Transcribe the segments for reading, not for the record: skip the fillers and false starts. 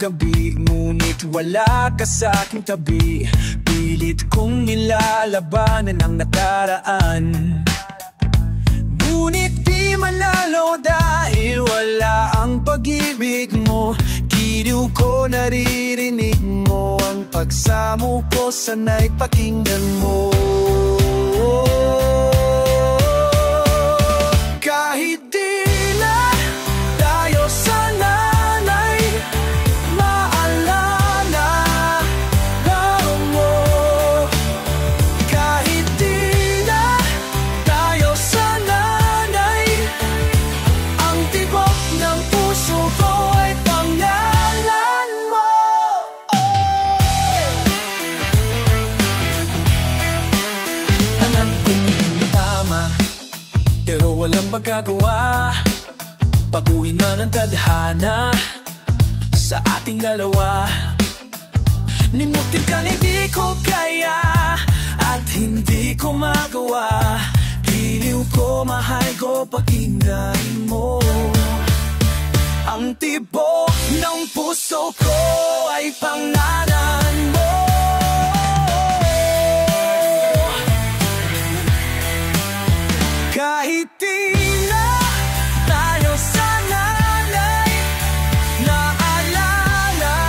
gabi, ngunit wala ka sa aking tabi. Pilit kong nilalabanan ang nakaraan, ngunit di manalo dahil wala ang pag-ibig mo. Giliw ko, naririnig mo ang pagsamo ko, sana'y pakinggan mo. Kahit di na tayo sana'y maalala mo. Kahit di na tayo sana'y ang tibok ng puso ko ay pangalan mo. Alam kong hindi tama, pero walang magagawa. Baguhin na ng tadhana sa ating dalawa. Limutin ka, hindi ko kaya at hindi ko magawa. Giliw ko, mahal ko, pakinggan mo. Ang tibok ng puso ko ay pangalan mo. Kahit di na tayo sana'y naalala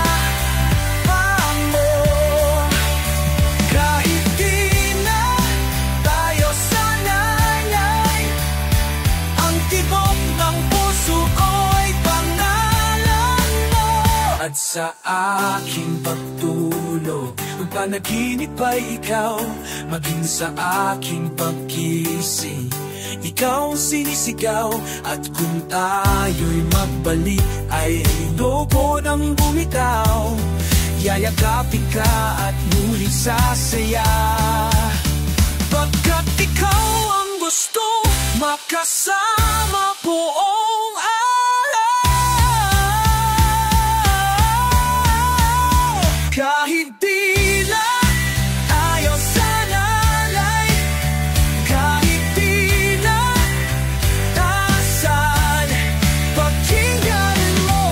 pa mo. Kahit di na tayo sana'y ang tibok ng puso ko ay pangalan mo. At sa aking pagtulog, ang panaginip ay ikaw, maging sa aking pagkising ikaw ang sinisigaw. At kung tayo'y magbalik ay loko nang bumitaw. Yayakapin ka at muling sasaya, pagkat ikaw ang gusto makasama buong araw. Kahit di na tayo sana'y, kahit di na tasan, pakinggan mo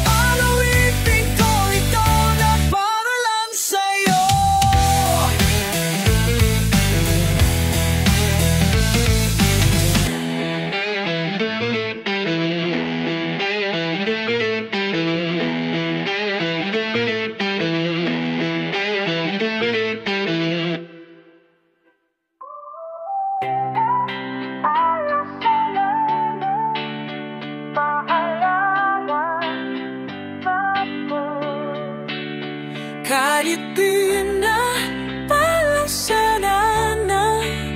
ang awitin ko, ito na para lang sa'yo. Kahit di na pala sana'y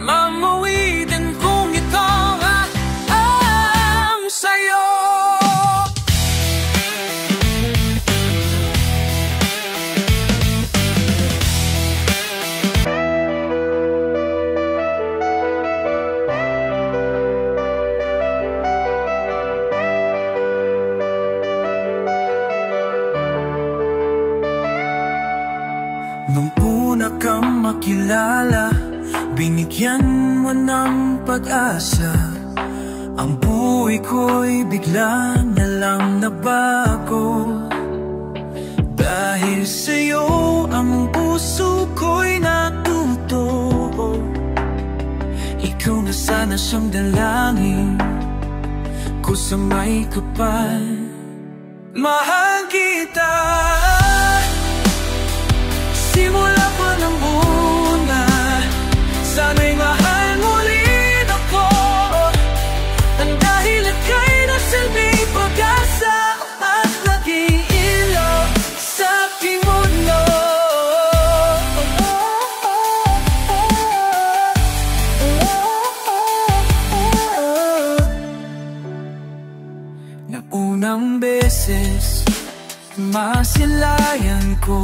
mamawitin kung ito ang sa'yo. Nung una kang makilala, binigyan mo ng pag-asa. Ang buhay ko'y bigla na lang nabago. Dahil sa'yo ang puso ko'y natuto. Ikaw na sana siyang dalangin ko sa may kapal. Mahal kita, simula pa ng una, sana'y mahal mo rin ako. Ang dahil ika'y nasilbing pag-asa at naging ilaw sa aking mundo. Na unang beses, masilayan ko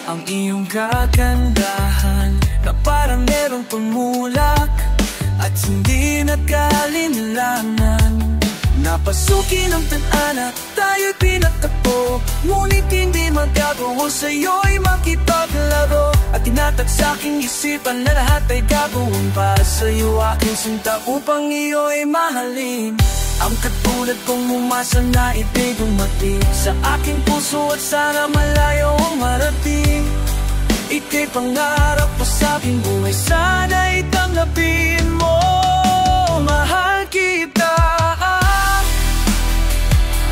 ang iyong kagandahan, na parang merong pumulak at hindi nagkalinlangan. Napasukin ang tadhana, tayo'y pinagtagpo, ngunit hindi magagawa sa'yo'y makipaglaro. At tinatag sa'king isipan na lahat ay gagawin para sa'yo aking sinta, upang iyo'y mahalin. Ang katulad kong umasa na ito'y dumating sa aking puso at sana malayo ang marating. Ika'y pangarap ko sa aking buhay, sana'y tanggapin mo. Mahal kita,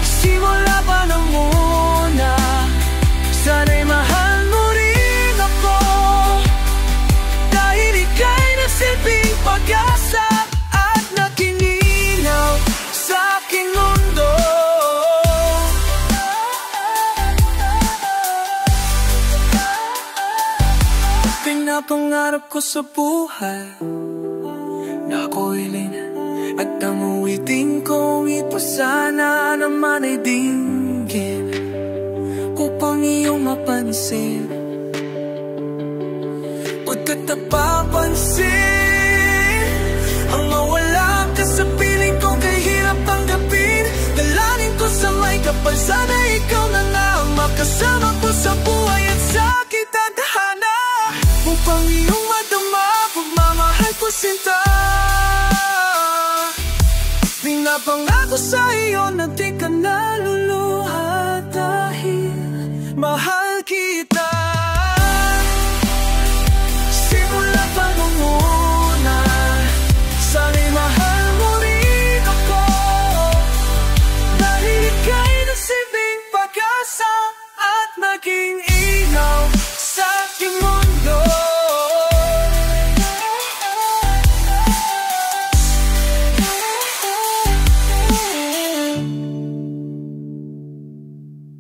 simula pa nang muna, sana'y mahal mo rin ako. Dahil ika'y nagsilbing pag-asa at nakininaw sa aking mundo. Pinapangarap ko sa buhay na ako'y lina, at ang uwitin ko ito sana naman ay dinggin upang iyong mapansin. Pagkat napapansin ang mawala ka sa piling ko, kay hirap tanggapin. Dalangin ko sa may kapal, sana ikaw na nga ang makasama ko sa buhay at sa aking tadhana, upang iyong madama pagmamahal ko sinta. Pinapangako sa iyo na di ka naluluha dahil mahal kita. Simula pa nung una, sana'y mahal mo rin ako. Dahil ika'y nagsilbing pag-asa at naging ilaw sa aking mundo.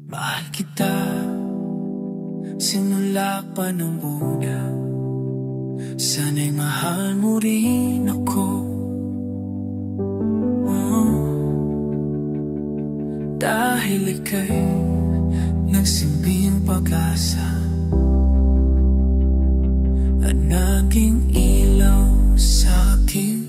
Mahal kita, simula pa nung una, sana'y mahal mo rin ako. Dahil ika'y nagsilbing pag-asa at naging ilaw sa akin.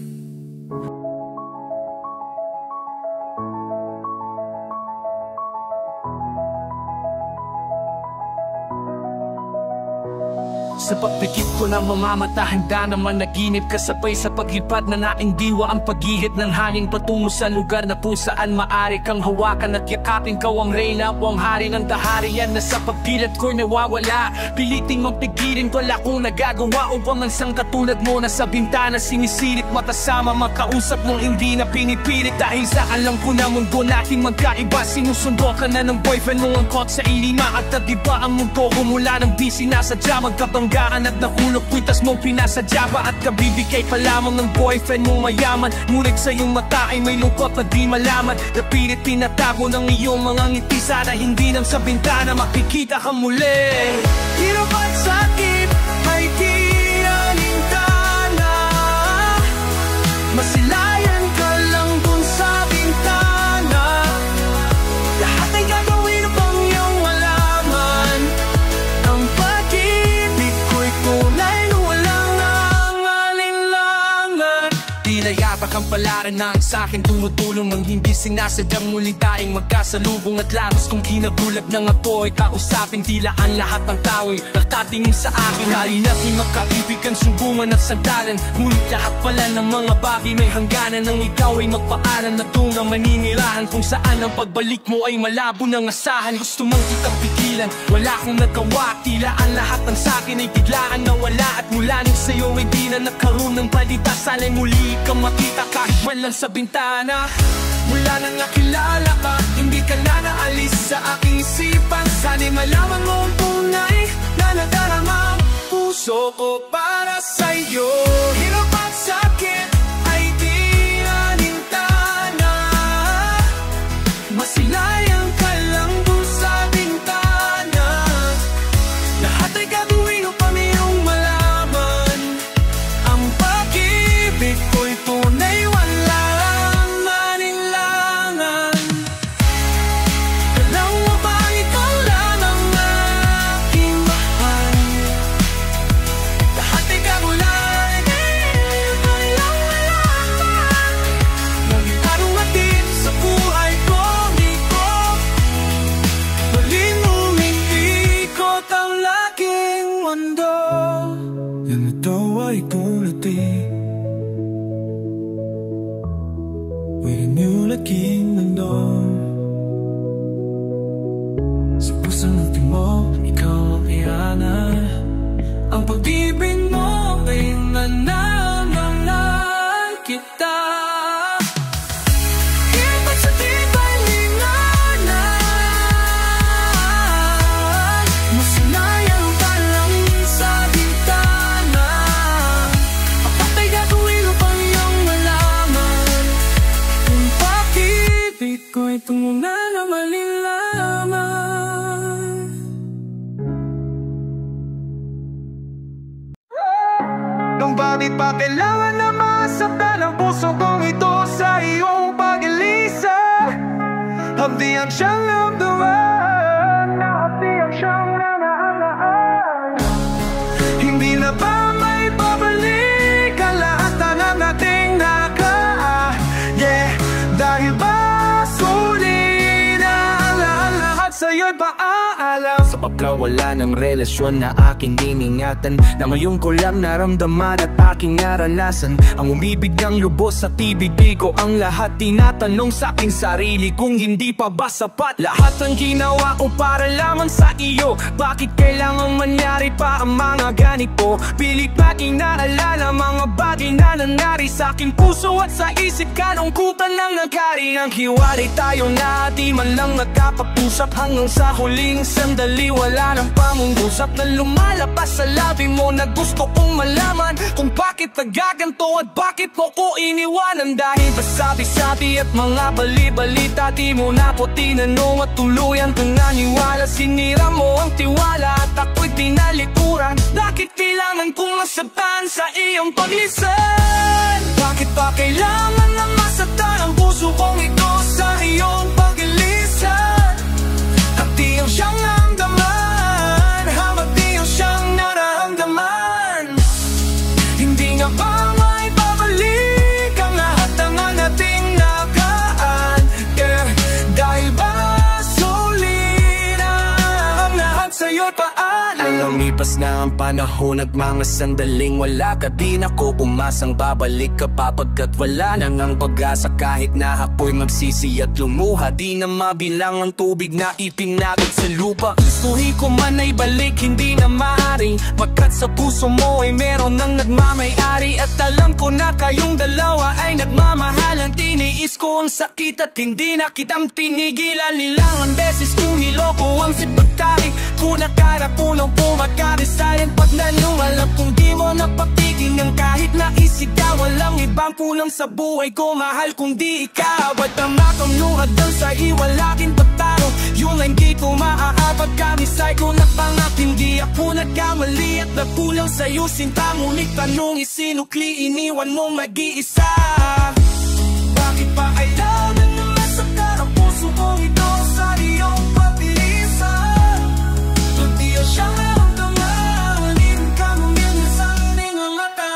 Sa pagpikit ko ng mga mata, handa naman naginip kasabay sa paglipad na naing diwa. Ang paghihit ng hangin patungo sa lugar na kung saan maaari kang hawakan at yakapin. Kau ang reyna o ang hari ng daharian na sa pagpilat ko'y nawawala. Piliting magpigilin, wala kong nagagawa upang ang isang katulad mo na sa bintana sinisilip. Matasama makausap mong hindi na pinipilit, dahil sa alam ko na mundo nating magkaiba. Sinusundo ka na ng boyfriend mo, angkot sa ilima at nadiba ang mundo ko mula nang di sinasadya. Magkabanggaan at nahulog kwintas mong pinasadya ba, at kabibigay pa lamang ng boyfriend mo mayaman. Ngunit sa iyong mata ay may lungkot na di malaman. Napilit tinatago ng iyong mga ngiti, sana hindi nang sa bintana makikita ka muli. Hirap at sakit ay di alintana, masilayan ka lang dun sa bintana. Lahat ay gagawin upang iyong malaman ang pag-ibig ko'y tunay na walang alinlangan. Tinayabak ang palaran na ang sa'kin tumutulong nang hindi sinasadyang muli tayong magkasalubong. At laros kong kinabulag ng apoy, kausapin tila ang lahat ng tao'y nakatingin sa akin. Dahil natin magkaibig ang sumbungan at sandalan, ngunit lahat pala ng mga bagay may hangganan. Nang ikaw ay magpaaran na tunang maninirahan, kung saan ang pagbalik mo ay malabo ng asahan. Gusto mang kitang pigilan, wala akong nagawa, tila ang lahat ng sa'kin ay biglaan nawala. At mula nang sa'yo ay di na nagkaroon ng balita, sana'y muli kang makita kahit walang sa bintana. Mula nang nakilala ka, hindi ka na naalis sa aking isipan. Sana'y malaman mo ang tunay na nadarama puso ko para sa'yo. Hirap at sakit ay di alintana, masilayan ka lang dun sa bintana. Lahat ay gagawin upang iyong malaman ang pag-ibig ko'y tunay walang alinlangan. Dalawa ba ikaw lang ang aking mahal? Lahat ay kagulan, walang alinlangan. Naging araw natin sa buhay ko, muling umiikot ang laking mundo. Yan ito ay kulati with a new look aking nandun sa pusong natin mo, ikaw ang iyana. Ang pag-ibig mo ay nananalan kita. Iba't sa tibay linganan, masinayan pa lang sa bintana. Apat ay gagawin upang iyong malaman kung pag-ibig ko'y tungo na malilaman. Nung bakit pa kailangan na masaktan ang puso kong ito sa iyong pag-ilisa? Hapdi ang siyang namdaman, hapdi ang siyang nanahalaan. Hindi na ba may babalik ang lahat na nating nakaan? Yeah, dahil ba sulit na ang lahat sa'yo'y paalam? Sa papla wala ng relasyon na aking iningatan, na ngayon ko lang naramdaman at aking naranasan. Ang umibig ng lubos sa tibig ko, ang lahat tinatanong sa aking sarili kung hindi pa ba sapat lahat ang ginawa ko para lamang sa iyo. Bakit kailangang mangyari pa ang mga ganito? Pilit nating naalala mga bagay na nangyari sa aking puso at sa isip. Kalungkutan lang nagkari ang hiwalay tayo na di man lang nagkapag-usap. Hanggang sa huling sandali wala nang pangungusap na lumalabas sa labi mo na gusto kong malaman kung bakit nagaganto at bakit mo ko iniwanan. Dahil ba sabi-sabi at mga bali-balita di mo na po tinanong at tuluyan kang naniwala. Sinira mo ang tiwala at ako'y tinalikuran. Bakit kailangan kong masaktan sa iyong paglisan? Bakit ba kailangan na masaktan ang puso kong ito sa iyong pag-ilisan? Hapdi ang siyang namdaman, hapdi ang siyang nararamdaman. Hindi nga ba may babalik ang lahat ng nating nakaan? Yeah, dahil ba sulit ang lahat sa'yo'y paalam? Lumipas na ang panahon at mga sandaling wala ka, di na ko pumasang babalik ka pa pagkat wala nang ang pag-asa. Kahit na ako'y magsisi at lumuha, di na mabilang ang tubig na ipinagod sa lupa. Gustuhin ko man ay balik, hindi na maaring, pagkat sa puso mo ay meron nang nagmamayari. At alam ko na kayong dalawa ay nagmamahalan. Tiniis ko ang sakit at hindi na kitang tinigilan. Nilangan beses kong niloko ang sipagtari, kuna cara punong pumagkarisayan. Pag nalumalap kung di mo napatigil ng kahit na isigaw, walang ibang pulang sa buhay ko mahal kung di ikaw. At ang makamluhad doon sa iwalaking pagtaro, yung hindi ko maaabag kamisay ko na pangap. Hindi ako nagkamali at nagkulang sa'yo sinta, ngunit tanong isinukli, iniwan mong mag-iisa. Bakit pa kailangan na masaktan ang puso kong ito sa iyong pag-iisa? Hindi o siyang naramdaman, hindi ka mumiyang sa aning mata.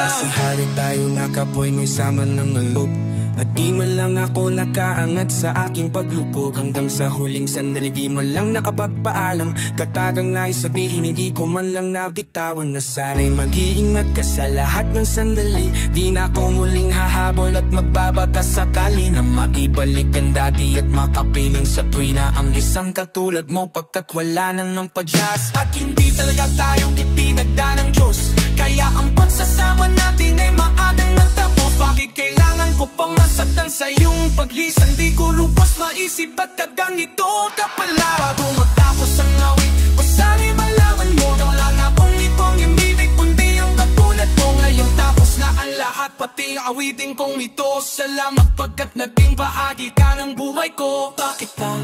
Asang hari tayo nakapoy, may sama ng alok, at di man lang ako nakaangat sa aking paglupog. Hanggang sa huling sandali di man lang nakapagpaalam. Katagang nais sabihin hindi ko man lang nabitawan na sana'y mag-iingat ka sa lahat ng sandali. Di na ako muling hahabol at magbabatas sakali na maibalik ang dati at makapiling sa tuwina ang isang katulad mo, pagkat wala nang ng padyas. At hindi talaga tayong ipinagda ng Diyos, kaya ang pagsasama natin ay maagang natapos. Bakit kailangan ko pang masaktan sa iyong paglisan? Di ko lubos maisip at kaganito ka pala. Bago matapos ang awit, pasali malaman mo na wala na akong ibang imibig kundi ang katulad mo. Ngayon tapos na ang lahat, pati awitin kong ito. Salamat pagkat naging bahagi ka ng buhay ko. Bakit pa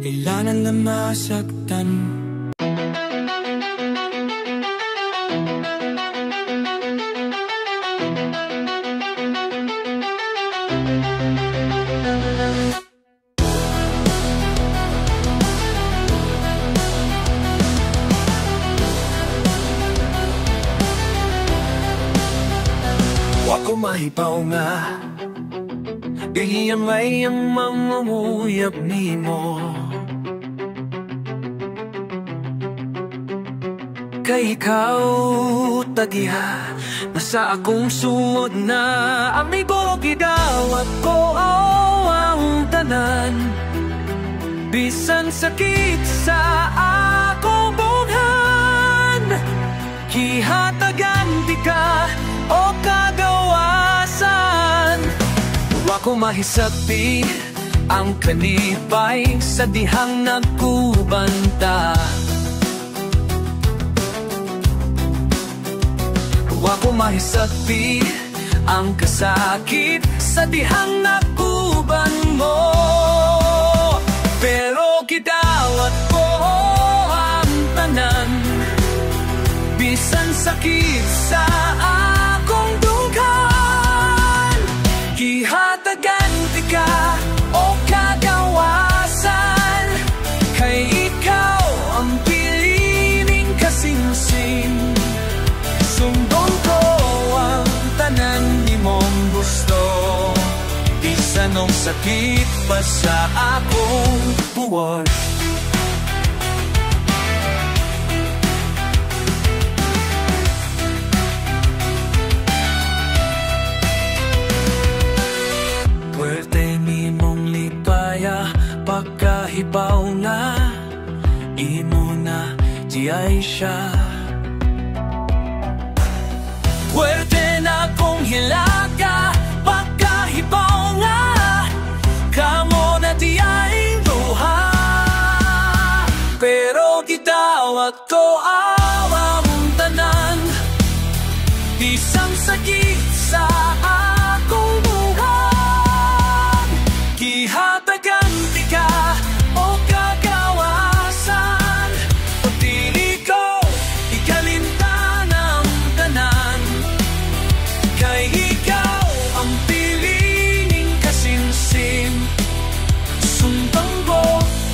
kailangan na masaktan? Ako mahipaw nga, gahiyan may ang mga nguyap ni mo. Kay ikaw tagiha nasa akong sumod na amigo gidawat ko ang tanan bisan sakit sa akong bughan gihatagan di ka o kagawasan wa ko mahisapi ang kalipay sa dihang nagkubanta wa ko mahisapi ang kasakit sa dihang nakuban mo pero gidawat ko ang tanan bisan sakit sa akong dughan gihatagan di ka o kagawasan kay ikaw ang pilining kasinsing sundon ko ang tanan ni mong gusto bisan ang sakit pa sa akong buwan puwerte ni mong lipaya pagkahibaw na imo na di ay siya puwerte na kong hilaga pagkahibaw nga kamo na di ay luha pero gidawat ko ang tanan bisang sakit sa akong buhay gihatagan di ka o kagawasan pagdili ko ikalimtan ang tanan kay ikaw ang pilining kasinsin sumbang ko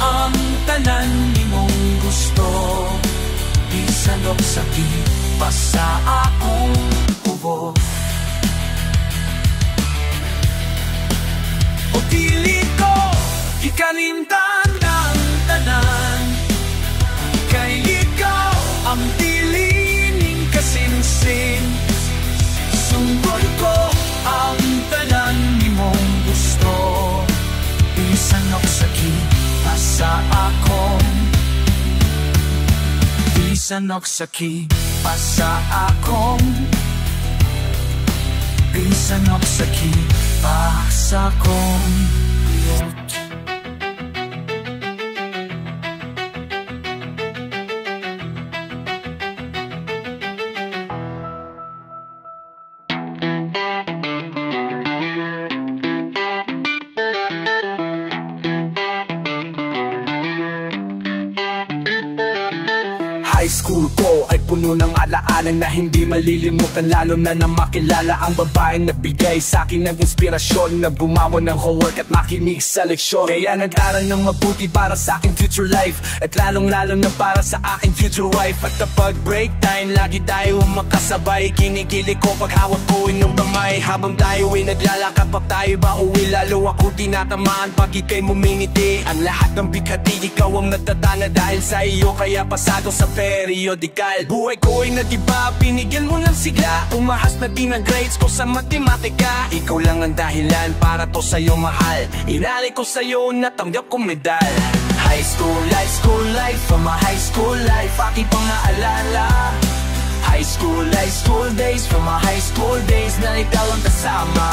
ang tanan ni mong gusto bisan og sakit pa sa akong kubo o dili ko ikalimtan ang tanan kay ikaw ang pilining kasinsin sunggol ko ang tanan ni mong gusto bisan og sakit pa sa akong bisan og sakit pa sa akong bisan og sakit pa sa akong High school ko ay puno ng alaala na hindi malilimutan lalo na nang makilala ang babaeng nagbigay sa akin ng inspirasyon na bumawa ng homework at makinig sa leksyon kaya nag-aral ng mabuti para sa aking future life at lalong-lalo na para sa aking future wife at kapag break time lagi tayo makasabay kinikili ko pag hawak ko inyong kamay habang tayo ay naglalakad pa tayo ba uwi lalo ako tinatamaan pag ikay mumingiti ang lahat ng bighati ikaw ang nagtatana dahil sa iyo kaya pasado sa periodikal buhay ko ay nag-iba pinigyan mo ng sigla umahas na din ang grades ko sa matematika ikaw lang ang dahilan para to sa'yo mahal inalay ko sa'yo natanggap kong medal high school life from my high school life aking pangaalala high school days from my high school days na ikaw ang kasama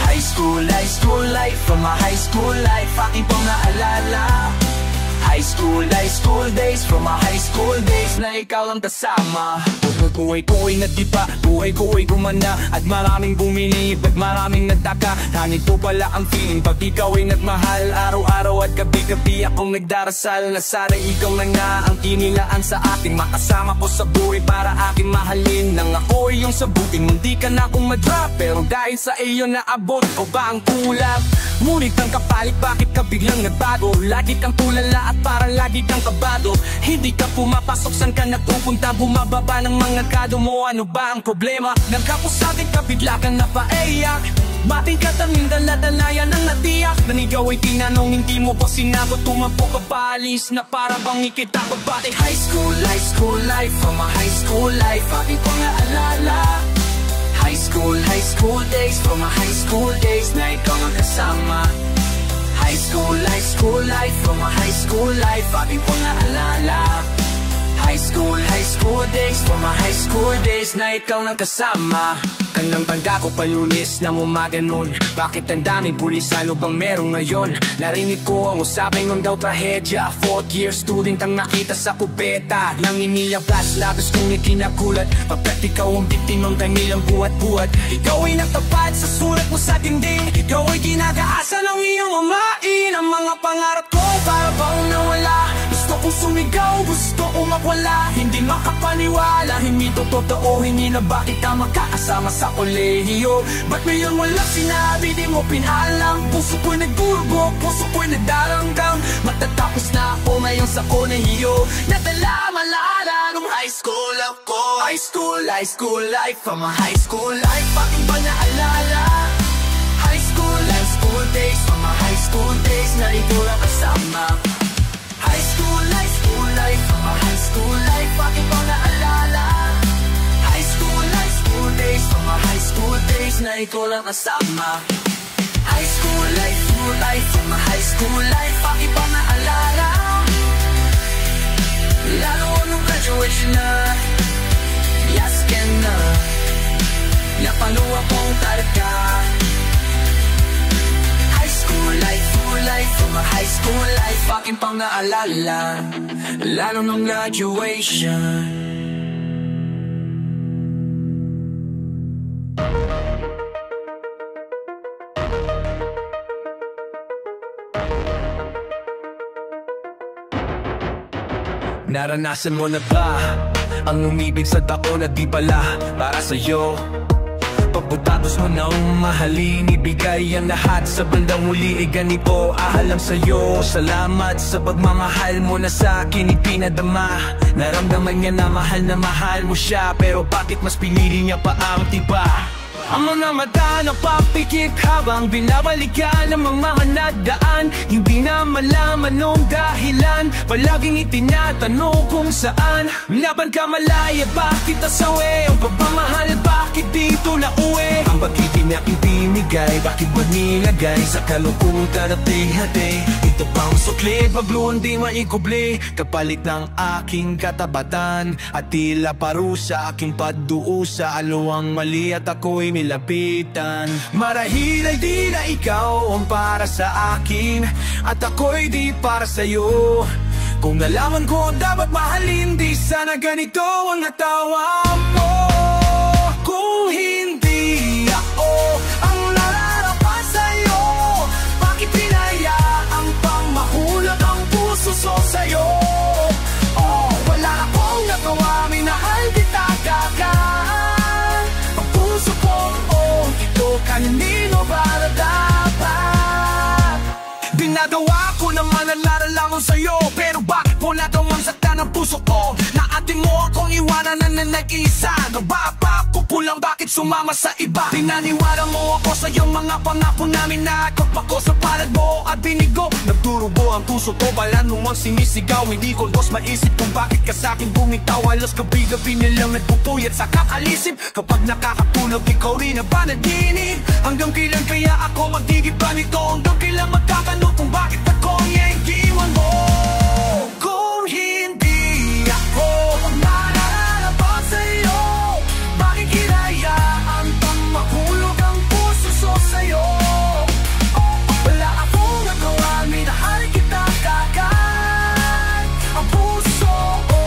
high school life from my high school life aking pangaalala high school days from my high school days na ikaw ang kasama buhay ko ay natipa, buhay ko ay gumana at maraming bumili at maraming nagtaka ganito pala ang feeling pag ikaw ay nagmahal araw-araw at gabi-gabi akong nagdarasal na sana ikaw na nga ang inilaan sa akin makasama ko sa buhay para akin mahalin nang ako ay yung sabutin hindi ka na akong madrop pero dahil sa iyo naabot ko ba ang kulang ngunit ang kapalit bakit ka biglang nagbago lagi kang tulala at parang lagi kang kabado hindi ka pumapasok saan ka nagpupunta bumababa ng mga kado mo ano ba ang problema nagkapusating ka bigla kang napaiyak Mating katanging dala-dalayan ang natiyak na ikaw ay tinanong, hindi mo pa sinagot. Tumapo ka paalis na para bang ikitakot. Bakit high school life, from my high school life aking pang-aalala. High school days, from my high school days na ikaw ang kasama. High school life, from my high school life aking pang-aalala. High school days, from my high school days na ikaw ang kasama. Kanang banda ko palunis ng umaga nun. Bakit ang daming pulis, ano bang meron ngayon? Narinig ko ang usapin ng daw trahedya. 4th year student ang nakita sa kubeta. Nang iniyang flash labis kong ikinagulat. Pagkat ikaw ang biktimang tangilang buhat-buhat. Ikaw ay nagtapat sa sulat mo sa dingding. Ikaw ay ginagaasa ng iyong umain. Ang mga pangarap ko para bang nawala. Gusto kong sumigaw, gusto kong mawala. Hindi makapaniwala, hindi to totoo. Hindi na bakit ka magkakasama sa kolehiyo. Ba't ngayon wala sinabi, di mo pinalam? Puso ko'y nagburgo, puso ko'y nagdaranggang. Matatapos na ako ngayon sa kolehiyo. Nadala malala nung high school ako. High school life, from my high school life aking ba naalala? High school days, from my high school days na ikaw lang kasama. High school life, from my high school life aking ba naalala? High school days, from my high school days na ikaw lang kasama. High school life, from my high school life aking ba naalala? Lalo nung graduation na, yes ka na, napaluwa kong talaga. High school life, from my high school life aking pang naalala. Lalo nung graduation. Naranasan mo na ba ang umibig sa tao na di pala para sa'yo? Pagputapos mo na mahalin, ibigay ang lahat sa bandang huli. Ganito ahalang sa'yo. Salamat sa pagmamahal mo na sa akin ipinadama. Naramdaman niya na mahal mo siya, pero bakit mas pinili niya pa ang tiba? Ang mga mata na papikit habang binabalikan ang mga nagdaan. Hindi na malaman nung dahilan, palaging itinatanong kung saan. Laban ka malaya, bakit nasawi? Ang pagmamahal, bakit dito na uwi? Ang bagitin aking pinigay, bakit ba nilagay sa kalungkutan at hati? Ito pang sukli, pagluon di maikubli, kapalit ng aking katabatan. At tila parusa, aking paduusa, aluang mali at ako'y nilapitan. Marahil ay di na ikaw ang para sa akin, at ako'y di para sa'yo. Kung nalaman ko dapat mahalin, di sana ganito ang natawa mo. Kung hindi ako ang nararapat sa'yo, bakit pinayaang pang mahulog ang puso sa'yo? Oh, wala akong nagawa, minahal kita agad. Ang puso kong ito kanino para dapat? Dinagawa ko naman ang laralangon sa'yo, pero bakit mo nagawang saktan ang puso ko? Naatin mo akong iwanan na nag-iisa. Nababa ko pulang, bakit sumama sa iba? Pinaniwala mo ako sa iyong mga pangako namin, na akop ako sa palad mo at binigo. Nagdurugo ang puso ko, bala nung ang sinisigaw. Hindi ko dos maisip kung bakit ka sa'kin bumitaw. Halos gabi-gabi nilang nagpupuyat sa kakalisip. Kapag nakakatulog, ikaw rin ang panaginip. Hanggang kailan kaya ako magdigib ba nito? Hanggang kailan magkakanong kung bakit ako ang iiwan mo? Kung hindi ako mararapat sa'yo, bakit kinayaan pang mahulog ang puso sa'yo? Wala akong nagawa, minahal kita kagad. Ang puso ko,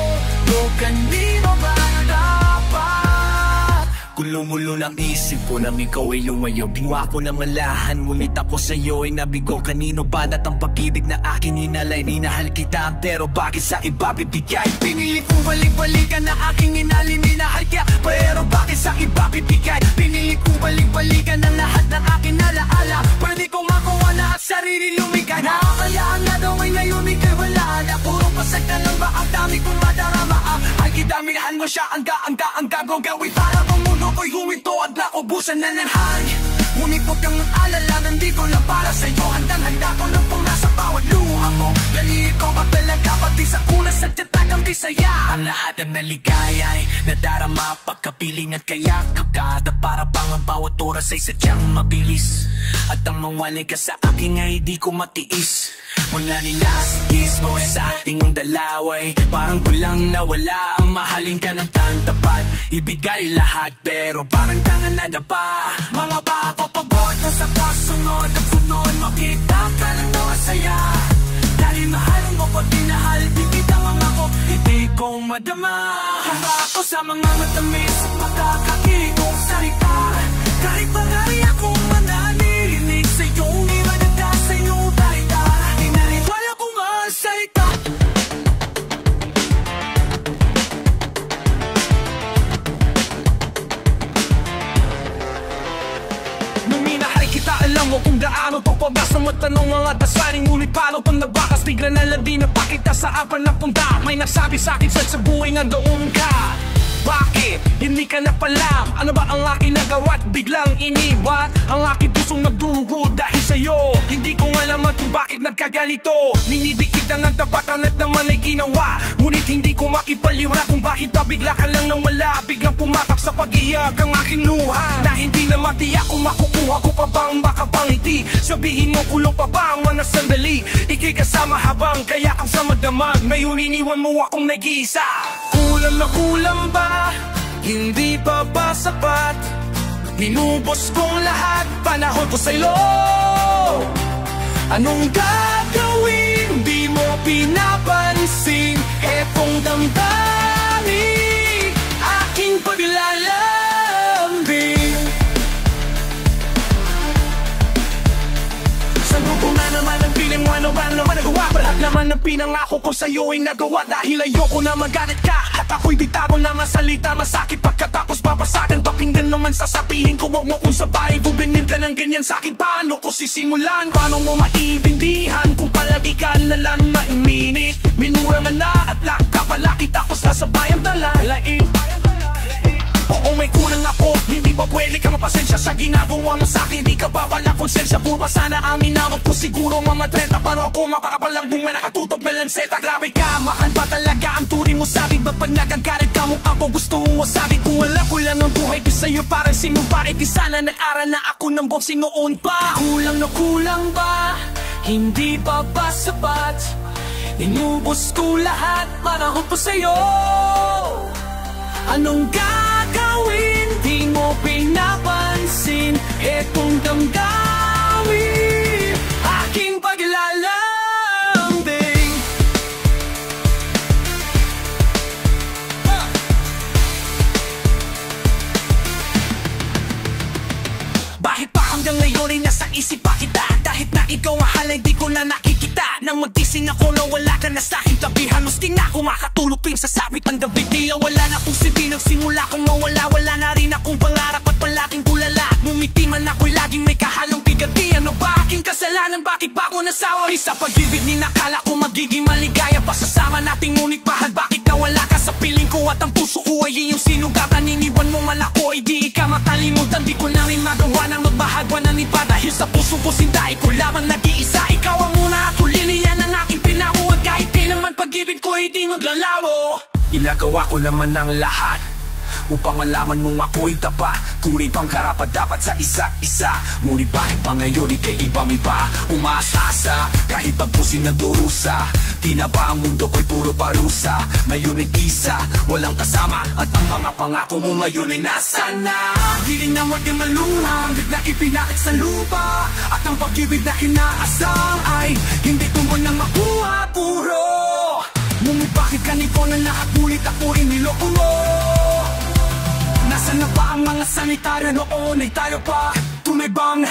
kanino ba dapat? Kung lumulo ng isip ko nang ikaw ay lumayo, diwa ko na malahan, ngunit ako sa'yo ay nabigo. Kanino ba ang pag-ibig na akin inalay? Minahal kita, pero bakit sa iba bibigay? Pinili kong balik-balikan na aking inalin, minahal ka, pero bakit sa iba bibigay? Pinili kong balik-balikan ang lahat ng aking alaala. Pwede kong makuha na at sarili lumikay. Nakakayaan na daw ay ngayon ikay wala na. Puro pasag na lang ba ang dami kong madarama? Ay kidamihan mo siya, ang gagawin para bang mundo ko'y huminto at naubusan na ng hangin. Ngunit huwag kang mag-alala, nandito lang para sa'yo. Handang-handa ko ng puna sa bawat luha mo. Dali ikaw ba talaga, pati sa kulas at tiyatag ang disaya. Ang lahat ng naligaya ay nadarama, pagkapiling at kaya kakada. Para pang ang bawat oras ay sadyang mabilis. At ang mawali ka sa akin ay di ko matiis. Mula nilasigis mo sa ating dalaway, parang kulang nawala ang mahalin ka ng tantapat. Ibigay lahat pero parang tangan na pa. Mga papapabot na sa kasunod at sunod, makita ka lang na masaya. Dahil mahal mo pag dinahal, bibit ang mga ko, hindi ko madama. Handa ako sa mga matamis, makakakigong salita. Kahit marami akong mananirinig sa iyong imanagda sa iyong talita. Inaliwala kong ang salita. Nung minahal kita, alam mo kung gaano pagpabas ng matanong mga dasaling. Ngunit paano pang nagbakas, bigla na lang di napakita sa apan na punta. May nagsabi sa'kin sa buhay nga doon ka. Bakit? Hindi ka na palam. Ano ba ang aking nagawa't biglang iniwan? Ang aking pusong nagdugo dahil sa'yo. Hindi ko alam kung bakit nagkaganito. Ninidikit ang nagtapatan at naman ay ginawa. Ngunit hindi ko makipaliwala kung bakit ba bigla ka lang nawala. Biglang pumatak sa pag-iyak ang aking luha, na hindi na matiyak kung makukuha ko pa bang makapangiti. Sabihin mo kulong pa ba ang mga sandali? Ika'y kasama habang kaya kang sa magdamag. Ngayon iniwan mo akong nag-iisa. Kulang na kulang ba? Hindi pa ba sapat? Inubos kong lahat, panahon ko sa'yo. Anong gagawin? Di mo pinapansin etong damdamin, aking paglalambing. Salubo nga naman ang piling mo, ano ba naman nagawa? Lahat naman ng pinangako ko sa'yo ay nagawa. Dahil ayoko na magalit ka at ako'y bitago na masalita. Masakit pagkatapos papasagan, pakinggan naman sasabihin ko. Huwag mo kung sabay bubinin ka ng ganyan sa'kin. Paano ko sisimulan? Paano mo maiintindihan kung palagi ka na lang maiminit? Minura nga na at lakapalakit ako sa sabayang dalalain. Oo, may kulang ako, hindi ba pwede ka mapasensya sa ginagawa mo sa'kin? Di ka ba pala konsensya? Puro sana amin nawag ko siguro mga 30. Paano ako makakapalangbong na nakatutok na lanseta? Grabe ka, mahal ba talaga ang turing mo sa'kin? Ba't pag nagagalit ka mo ako gusto mo sabi? Kung wala ko lang ang buhay ko sa'yo parang sinubari. Di sana nag-aral na ako ng boxing noon pa. Kulang na kulang ba? Hindi pa ba sapat? Inubos ko lahat, panahon ko sa'yo. Anong gagawin? Di mo pinapansin etong damdamin, aking paglalambing. Bakit pa hanggang ngayon ay nasa isip pa kita? Kahit na ikaw mahal ay di ko na nakikita. Nang magtising ako na wala ka na sa aking tabi, halos di na ako makatulog sa sabit ang gabi. Di wala na kung silbi, nagsimula kong mawala. Wala na rin akong pangarap at palaking tulala. Ngumiti man ako'y laging may kahalong bigat. Di ano ba aking kasalanan? Bakit ba ako nasawa? Sa pag-ibig ni nakala ko magiging maligaya pa sasama nating ngunit mahal. Bakit nawala ka sa piling ko at ang puso ko ay iyong sinugatan? Iniwan mo man ako ay di ka makalimutan. Di ko na rin magawa ng magbahagwa ng iba. Dahil sa puso ko sindahin ko lamang nag-iisa. Ikaw ang una at huli, yan ang aking pinakuha. Kahit di naman pag-ibig ko ay di maglalawo. Ginagawa ko naman ang lahat upang malaman mong ako'y tapat. Tunay pang karapat dapat sa isa't isa. Ngunit bakit pa ngayon ika'y ibang iba? Umaasa kahit pagpusin ng durusa. Di na ba ang mundo ko'y puro parusa? Ngayon ay isa, walang kasama. At ang mga pangako mo ngayon ay nasa na? Di rin na wag yung malungang bigla ipinakit sa lupa. At ang pag-ibig na inaasam ay hindi ko mo nang makuha puro. Ngunit bakit ganito na lahat? Ngunit ako rin niloko mo. Nasaan na ba ang mga sanitaryo noon? Ay tayo pa tumibang.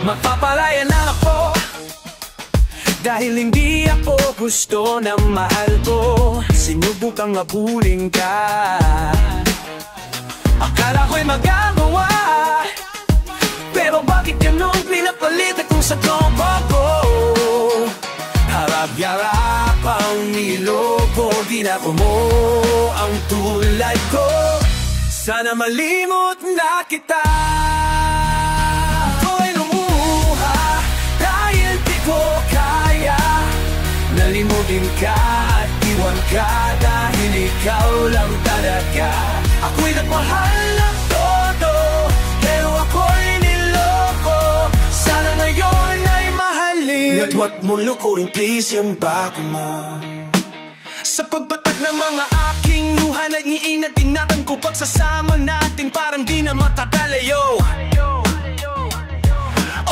Magpapalaya na ako dahil hindi ako gusto na mahal ko. Sinubukang mabuling ka, Kala ko'y magagawa, pero bakit ganun pinapalit akong sa tropa ko? Harap-yarap ang niloko, ginako mo ang tulad ko. Sana malimot na kita. Ako'y lumuha dahil di ko kaya. Nalimutin ka at iwan ka dahil ikaw lang talaga. Ako'y nagmahal ng todo, pero ako'y niloko. Sana ngayon ay mahalin at huwag mo lukuin please yung bago mo. Sa pagbatag ng mga aking luha, naiinat-inatan ko pagsasama natin, parang di na matatalayo.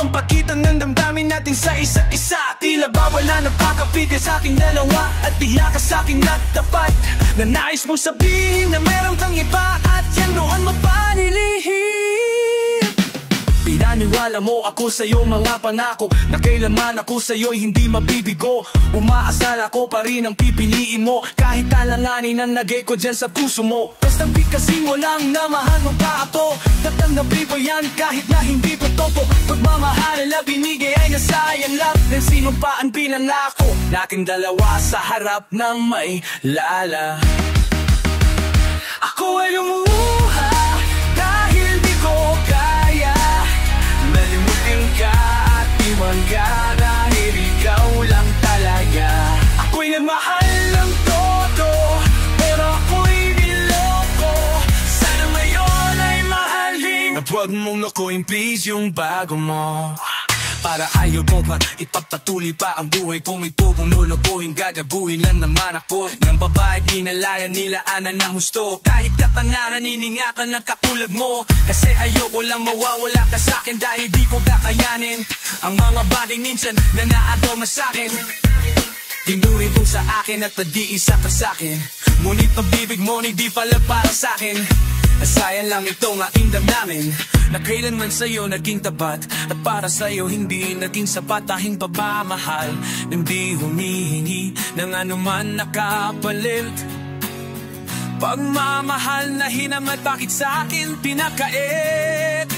Ang pagitan ng damdamin natin sa isa't isa, tila ba wala napakapigil sa ating dalawa. At tila ka sa akin nagtapat, na nais mo sabihin na meron kang iba, at yan noon mapanilihim. Pinaniwala mo ako sa'yo mga panako, na kailanman ako sa'yo'y hindi mabibigo. Umaasal ako pa rin ang pipiliin mo, kahit talanganin ang nagay ko dyan sa puso mo. Bastang bigkasin mo lang na mahal mo pa ako, tatanggapin ko yan kahit na hindi ko topo. Pagmamahal na binigay ay nasayang lang, ng sino pa ang pinangako nating dalawa sa harap ng may lala. Ako ay lumuha dahil di ko kaya. Nalimutin ka at iwan ka dahil ikaw lang talaga. Ako'y nagmahal ng todo, pero ako'y niloko. Sana ngayon ay mahalin at huwag mong lokohin please yung bago mo. Para ayaw mo pa ipagpatuloy pa ang buhay ko, may pupong lulubuhin, gagabuhin lang naman ako ng babae inalayan nilaanan ng husto. Kahit katangaran iningatan ng katulad mo, kasi ayoko lang mawawala ka sa'kin dahil di ko kakayanin ang mga bagay minsan na naadoma sa'kin. Tinurin mo sa akin at nag-iisa ka sa'kin, ngunit pag-ibig mo hindi pala para sa'kin. Sayang lang itong aking damdamin, na kailanman sa'yo naging tapat, at para sa'yo hindi naging sapat ahing pagmamahal. Hindi humihingi ng anuman nakapalit, pagmamahal na hinamad bakit sa'kin pinakait.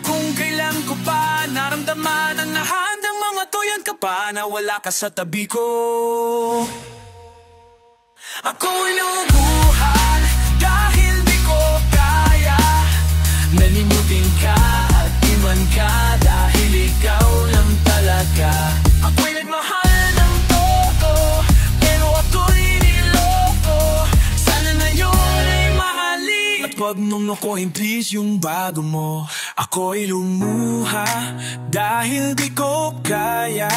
Kung kailan ko pa naramdaman ang nahandang mga tuyan ka pa, na wala ka sa tabi ko. Ako'y lumuhan dahil di ko kaya. Nalimutin ka at iwan ka dahil ikaw lang talaga. Ako'y nagmahal ng todo, pero ako'y niloko. Sana ngayon ay mahalin at huwag mong lokohin please yung bago mo. Ako'y lumuha dahil di ko kaya.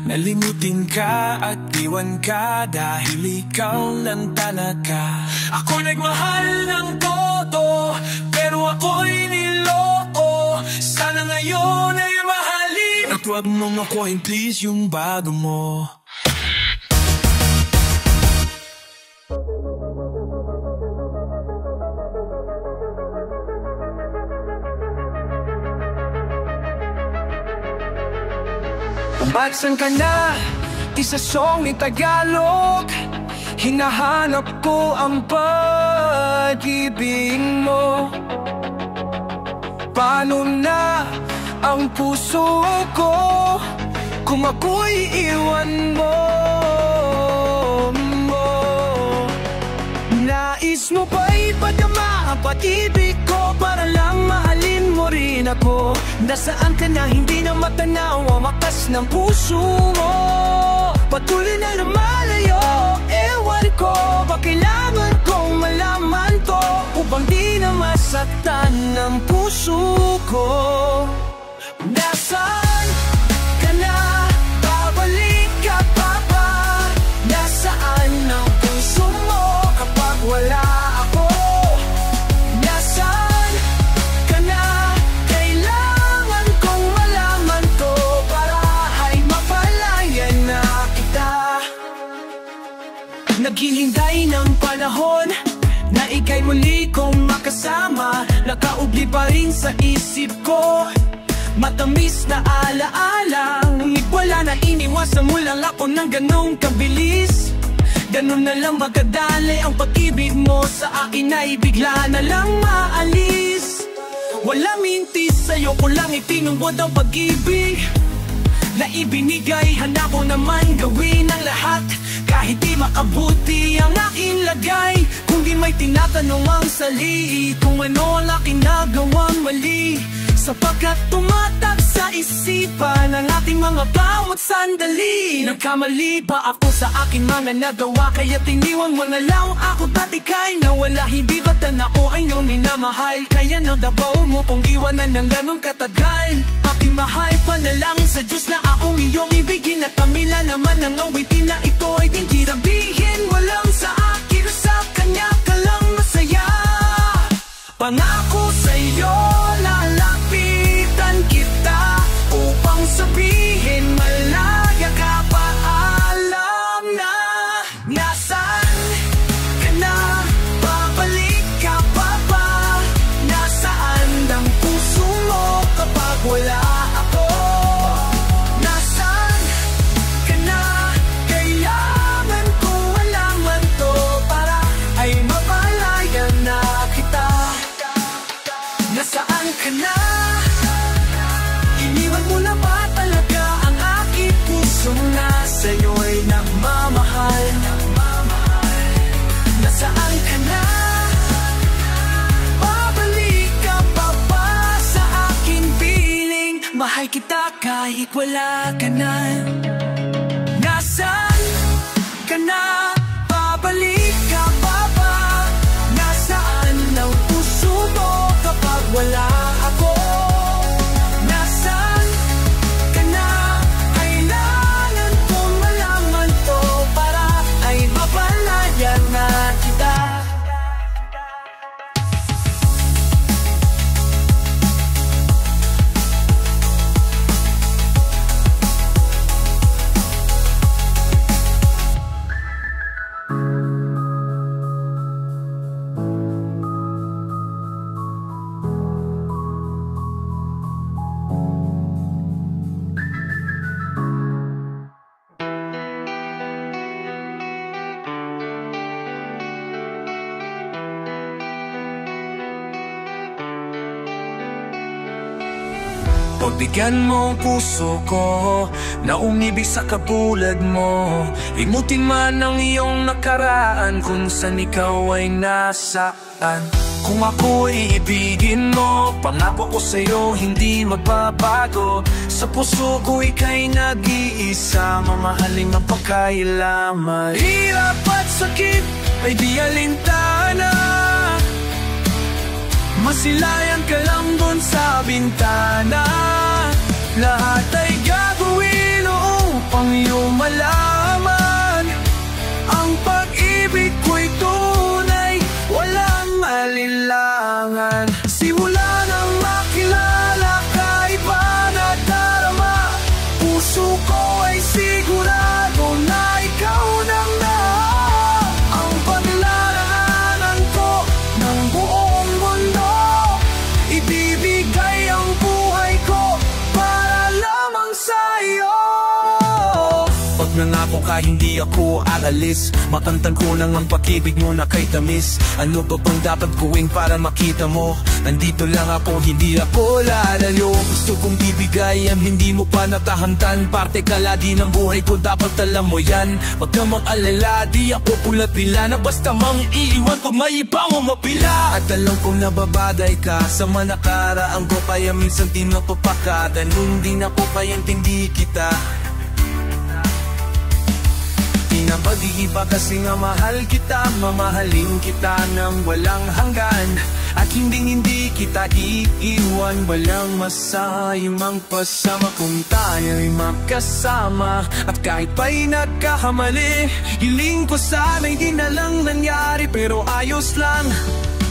Nalimutin ka at iwan ka dahil ikaw lang talaga. Ako'y nagmahal ng todo, pero ako'y niloko. Sana ngayon ay mahalin at huwag mong lokohin please yung bago mo. Magsan ka na, isa song ni Tagalog. Hinahanap ko ang pag-ibig mo. Paano na ang puso ko kung ako'y iwan mo? Nais mo ba'y padama ang pag-ibig ko para lang mahalin mo rin ako? Nasaan ka na hindi na matanaw ang makas ng puso mo? Patuloy na lumalayo, ewan ko ba kailangan kong malaman to upang di na masaktan ng puso ko? Nasaan ka na? Babalik ka pa ba? Nasaan ang puso mo kapag wala ako? Nasaan ka na? Kailangan kong malaman to para ay mapalayan na kita. Naghihintay ng panahon na ika'y muli kong makasama. Nakaubli pa rin sa isip ko matamis na alaala. Ngunit wala na iniwasan mo lang ako ng ganong kabilis. Ganun na lang magkadali ang pag-ibig mo sa akin ay bigla na lang maalis. Walang mintis, sa'yo ko lang itinubod ang pag-ibig na ibinigay. Handa ko naman gawin ang lahat kahit di makabuti ang aking lagay. Kung di may tinatanong ang sali kung ano ang aking nagawang mali, sapagkat tumatak sa isipan ang ating mga bawat sandali. Nagkamali ba ako sa aking mga nagawa, kaya tiniwang mo na lang ako dati kay nawala? Hindi ba't na ako ay iyong minamahal, kaya nadabaw mo pong iwanan ng ganong katagal? Aking mahal pa na lang sa Diyos na akong iyong ibigin, at kamila naman ang awitin na ito ay hindi rabihin. Walang sa akin, sa kanya ka lang masaya. Pangako sa'yo, lalapitan kita upang sabihin malaya ka pa. Alam na nasaan ka na, babalik ka pa ba? Nasaan ang puso mo kapag wala ako? Nasaan ka na, kailangan ko malaman to para ay mapalaya na kita. Nasaan ka na? Iniwan mo na ba talaga ang aking puso na sa'yo ay nagmamahal? Nasaan ka na? Babalik ka pa ba sa aking piling? Mahal kita kahit wala ka na. Nasaan ka na? Babalik ka pa ba? Nasaan ang puso mo kapag wala ako? Nasaan ka na? Kailangan kong malaman to para ay mapalaya na kita. Pagbigyan mo ang puso ko na umibig sa katulad mo. Limutin man ang iyong nakaraan kung saan ikaw ay nasaan. Kung ako iibigin mo, pangako ko sa'yo hindi magbabago. Sa puso ko ika'y nag-iisa, mamahalin ang pagkailaman. Hirap at sakit ay di alintana, masilayan ka lang dun sa bintana. Lahat ay gagawin upang iyong malaman ang pag-ibig ko'y tunay, walang alinlangan. Simula nang makilala ka, iba na darama. Puso ko ay sigurado na ikaw nang na ang paglalaanan ko ng buong mundo. Ibibigay ang buhay ko para lamang sa'yo. Pag nangako ka hindi ako aalis, matantan ko nang ang pag-ibig mo na kay tamis. Ano ba bang dapat gawin para makita mo? Nandito lang ako, hindi ako lalayo. Gusto kong bibigay ang hindi mo pa natahantan. Parte ka lagi ng buhay ko, dapat alam mo yan. Wag kang mag-alala, di ako pula-pila na basta mang iiwan pag may iba mo mapila. At alam kong nababaday ka sa manakaraan ko, kaya minsan di napapakada. Nung di na ko kaya intindi kita, di na mag-iiba kasi nga mahal kita. Mamahalin kita ng walang hanggan, at hindi kita iiwan. Walang masayang magpasama kung tayo'y magkasama. At kahit pa'y nagkakamali, hiling ko sana'y di na lang nangyari. Pero ayos lang,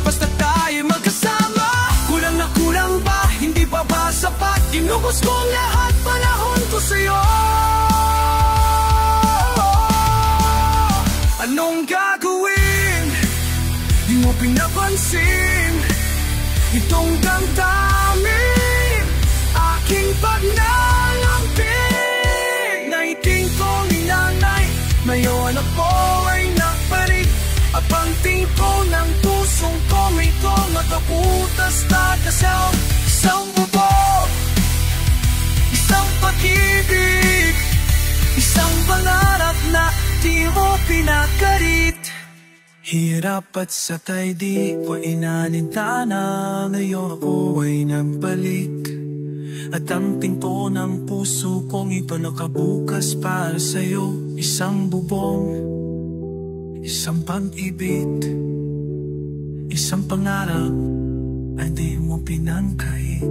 basta tayo'y magkasama. Kulang na kulang ba? Hindi pa ba sapat? Ginugos kong lahat, panahon ko sa'yo. Anong gagawin? Di mo pinapansin itong damdamin, aking pagnanambing. Naiting kong inanay, ngayon ako ay ko ng pusong ko, ito makaputas na kasaw. Isang bubog, isang pag-ibig, isang pangarap na di mo pinakarit. Hirap at sakay di ko inalintana, ngayon ako ay nagbalik. At ang pinto ng puso kong ito nakabukas para sa'yo. Isang bubong, isang pag-ibig, isang pangarap ay di mo pinangkait.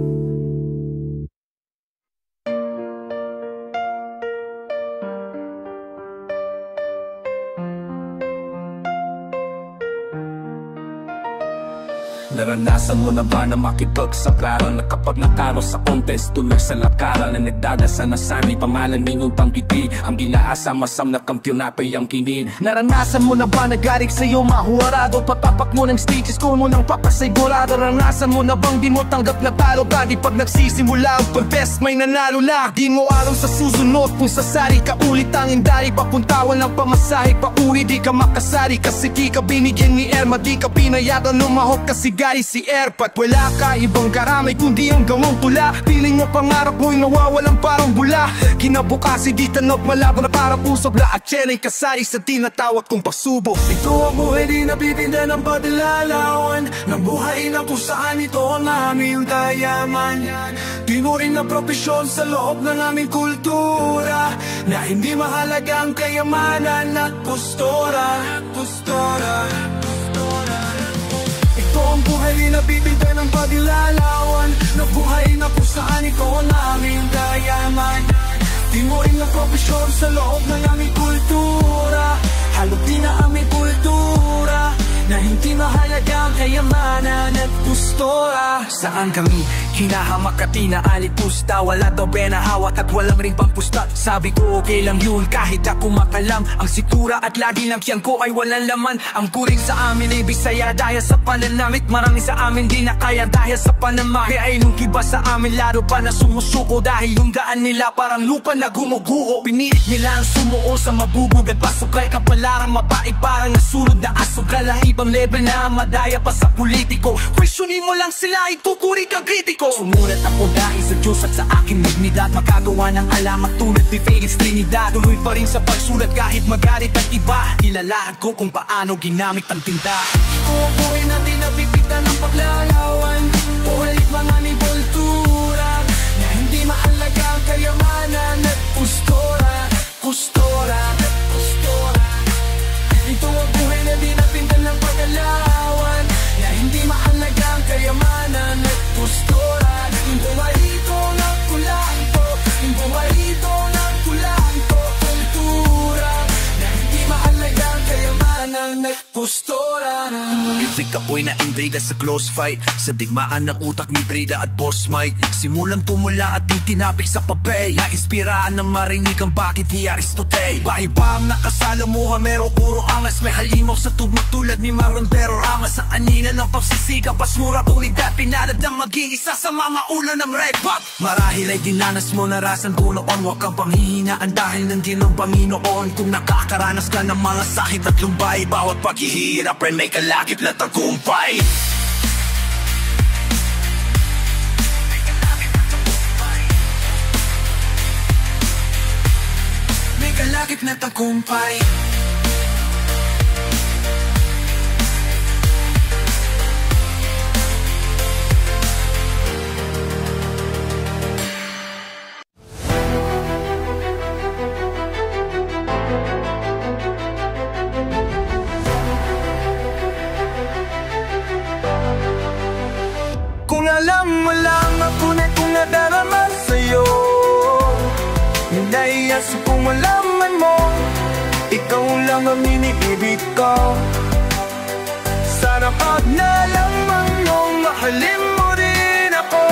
Naranasan mo na ba na makipagsaklaran na kapag nakaro sa contest tuloy sa lakaran na nagdadasa na sana'y pamalan minutang piti ang ginaasa masam na kampyonato yung kinin. Naranasan mo na ba nagarik sa'yo mahuwarado patapak mo ng stages ko mo nang papasayburado. Naranasan mo na bang di mo tanggap na talo dati pag nagsisimula ang pag-best may nanalo na. Di mo araw sa susunod kung sasari ka ulit ang indari papuntawan ng pamasahe pa uwi di ka makasari kasi di ka binigyan ni Erma di ka pinayagan lumahok kasi gari si Airpat. Wala ka ibang karamay kundi ang gawang tula. Piling mo pangarap mo'y nawawalan parang bula. Kinabukasin di tanok malabo na parang usok. Lahat yan ay kasari sa tinatawag kong pasubok. Ito ang buhay di nabitinda ng padalalawan ng buhay na kung saan ito ang aming kayaman. Tinuring na propesyon sa loob ng aming kultura na hindi mahalaga ang kayamanan at postura. Ito ang buhay di nabibigay ng pagilalawan na buhay na kung saan ikaw ang aming kayaman. Tinuring na propesyon sa loob ng aming kultura. Halog din na aming kultura na hindi mahalaga ang kayamanan at postura. Saan kami hinahamak at inaalipusta? Wala daw benahawat at walang ring pampusta. Sabi ko okay lang yun kahit ako makalam. Ang sikura at lagi lang tiyan ko ay walang laman. Ang kuring sa amin ay Bisaya dahil sa pananamit. Marami sa amin di na kaya dahil sa panamahit. Ay nung iba sa amin laro pa na sumusuko dahil yung daan nila parang lupa na gumuguho. Pinilit nila ang sumuo sa mabubog at pasukay kapalaran mapait parang nasunod na aso. Kala ibang level na madaya pa sa politiko. Questionin mo lang sila ituturi kang kritiko. Sumulat ako dahil sa Diyos at sa aking dignidad. Makagawa ng alamat tulad ni Felix Trinidad. Tuloy pa rin sa pagsulat kahit magalit ang iba. Ilalaan ko kung paano ginamit ang tinda. Buhay natin napipitan ng paglalawan. Ulit mga ni kultura na hindi mahalaga ang kayamanan at postura. Ito ang buhay na di napindan ng pagalawan na hindi mahalaga ang kayamanan at postura. Yung buhay ito ng kulanto, yung buhay ito ng kulanto, kultura na hindi mahalaga ang kayamanan at postura. Music ako'y na-invade sa close fight sa digmaan ng utak ni Brida at Boss Mike. Simulang tumula at tinapik sa papel. Na-inspiraan na marinig ang bakit ni Aristotle. Ba-iba ang nakasalamuha, mero puro angas. May halimaw sa tugma tulad ni Maron pero angas. Ang anina ng pagsisika, pasmura, tulidad. Pinalad ng maging isa sa mga ulo ng rap. Marahil ay dinanas mo, narasan ko noon. Huwag kang panghihinaan dahil nandiyan ang Panginoon. Kung nakakaranas ka ng mga sakit at lumbay, bawat paghihirap ay may kalakip na tagumpay. May kalakip na tagumpay. Kung alam mo lang ang tunay kong nadarama sa'yo, naiasa kung malaman mo, ikaw lang ang iniibig ko. Sana pag nalaman mong mahalin mo rin ako.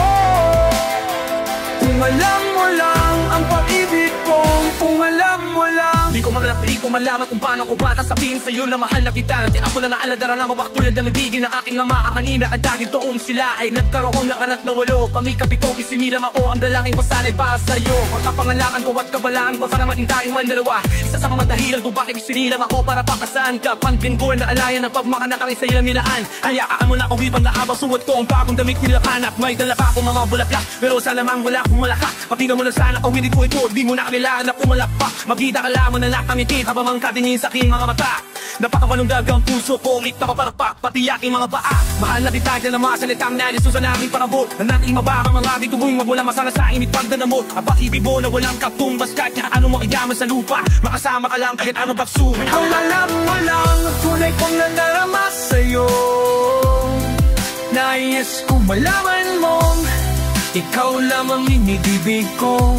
Kung alam mo lang ang pag-ibig ko, kung alam mo lang. Di ko ko malapit ko malaman kung paano ko bata sabihin sa'yo na mahal na kita. Di ako na naaladara na mabak tulad ng ibigin ng aking ama kanina. At dahil doon sila ay nagkaroon ng anak na walo. Kami kapito isinilang ako ang dalangin ko sana'y para sa'yo. Pagkapangalakan ko at kabalaan ko para maging tayong mandalawa. Isa sa mga dahilan kung bakit isinilang ako para pakasaan ka. Panggingguan na alayan ng pagmakanak ang isa ilang nilaan. Hayaan mo na akong ibang na habang suot ko ang bagong damit nilakan. At may dala pa akong mga bulaklak, pero sa lamang wala akong malaka. Pakita mo na sana kung hindi ko ito, di mo na kailangan na pumalakpak. Magkita ka lamang na nakangiti habang mangkatingin sa aking mga mata. Napakamalungdag ang puso ko, ulit na paparpak, pati aking mga paa. Mahal na kita dyan ang mga salitang naliso sa naming parabot. Na nating mabaka mga bituboy, wala masana sa init pagdanamot. Ang pag-ibig mo na walang katumbas kahit na ano mo igaman sa lupa. Makasama ka lang kahit anong bakso. Ang alam mo lang, tunay kong nadarama sa'yo. Nais kong malaman mong ikaw lamang inibibig ko.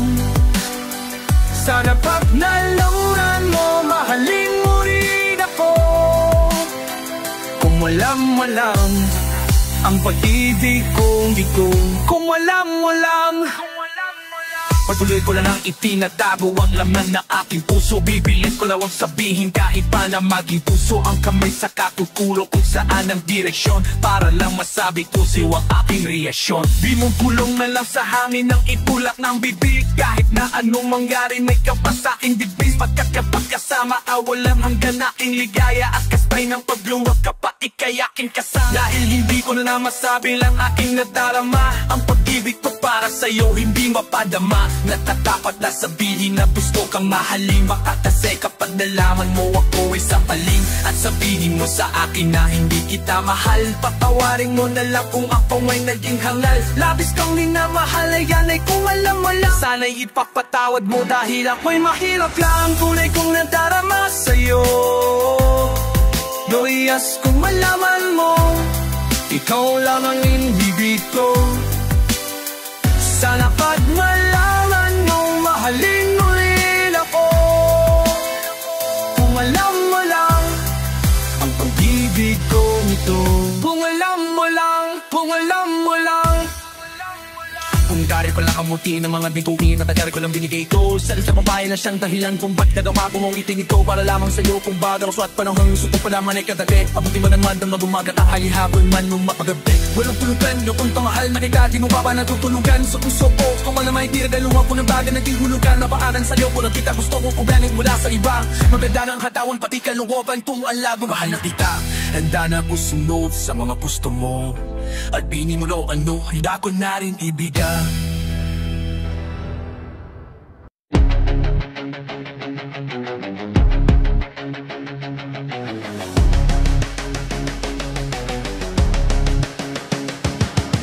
Sana pag nalaman mo, mahalin mo rin ako. Kung alam mo lang ang pag-ibig kong ito. Kung alam mo lang, patuloy ko lang ang itinatago ang laman ng aking puso. Bibilit ko lang ang sabihin kahit pa na maging puso ang kamay sa katuturo kung saan ang direksyon. Para lang masabi ko siya ang aking reaksyon. Di mong pulong na lang sa hangin ng itulak ng bibig. Kahit na anong mangyari may kapasaking dibis. Pagkat kapag kasama walang hanggan aking ligaya. At kasbay ng pagluwag ka pa ikay aking kasama. Dahil hindi ko na masabi lang aking nadarama. Ang pag-ibig ko para sa'yo hindi mapadama. Natatapat na sabihin na gusto kang mahalin. Makatase kapag nalaman mo ako ay sapaling. At sabihin mo sa akin na hindi kita mahal. Patawarin mo na lang kung ako ay naging hangal. Labis kang minamahal ay yan ay kung alam mo lang. Sana'y ipapatawad mo dahil ako'y mahirap lang. Tunay kong nadarama sa'yo. Doyas kung malaman mo ikaw lang ang inibig ko. Sana pag malaman mo, mahalin mo rin ako. Kung alam mo lang ang pag-ibig ko nito. Kung alam mo lang, kung alam mo lang. Kung dari ko lang kamuti ng mga bituin at dari ko lang binigay ito. Sa babae na siyang dahilan kung ba't nagawa kong ngiting ito. Para lamang sa'yo kung baga swat pa ng hangusot pa naman ay katabi. Pabuti mo ng madang magumagat ang halihapon man nung mapagabi. Walang tulugan, yung kung mahal na kita, di mo pa ba natutulugan sa puso ko. Kung man na may tira dalungan ko ng bagay naging hulugan. Napaaran sa'yo kung lang kita gusto kong kublangin mula sa iba. Maganda ng katawan pati kalungoban tumualago. Mahal na kita, handa na ko sunod sa mga gusto mo. At bini mo no ano, handa ko na rin ibigay.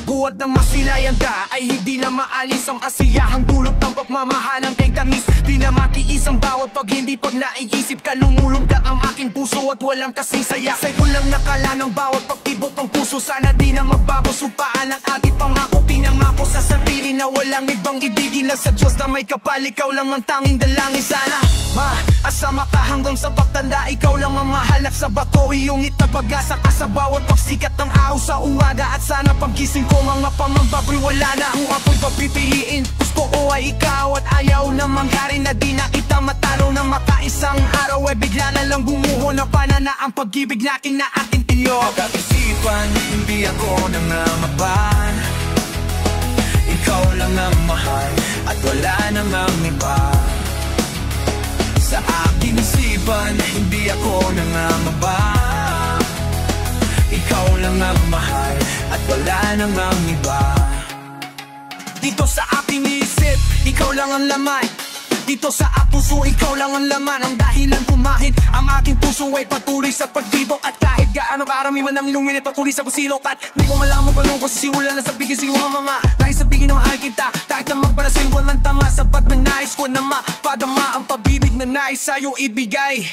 Buwad ng masilayan ka ay hindi na maalis ang asiyahang dulot ng pagmamahalang kay tamis. Di na matiis ang bawat pag hindi pag naiisip ka. Lumulong ka ang aking puso at walang kasing saya. Sa'yo lang nakala ng bawat pagtibok ng puso. Sana di na magbabasupaan ang ating pangako. Pinangako sa sarili na walang ibang ibigin lang sa Diyos na may kapal. Ikaw lang ang tanging dalangin. Sana maasama ka hanggang sa pagtanda. Ikaw lang ang mahalak sa bato. Iungit na pag-asa ka sa bawat pagsikat ng araw sa umaga. At sana paggising ko mga pamangbaboy wala na kung ako'y papipiliin. Gusto ko ay ikaw at ayaw na mangyari na di na kita matalo ng makaisang araw. Ay bigla na lang bumuho na panana ang pag-ibig natin na ating tiyo. Pag-isipan, hindi ako nangangaban. Ikaw lang ang mahal at wala namang iba. Sa aking isipan, hindi ako nangangaban. Ikaw lang ang mahal at wala namang iba. Dito sa aking isip, ikaw lang ang laman. Dito sa puso, ikaw lang ang laman. Ang dahilan kumahit, ang aking puso ay patuloy sa pagtibok. At kahit gaano karamiwan ang lumit patuloy sa busilok. At di ko malaman pa nung sisimula na sabihin siya mga dahil sabihin ng mahal kita. Kahit na magparasin walang tama. Sapat na nais ko na mapadama ang pag-ibig na nais sa'yo ibigay.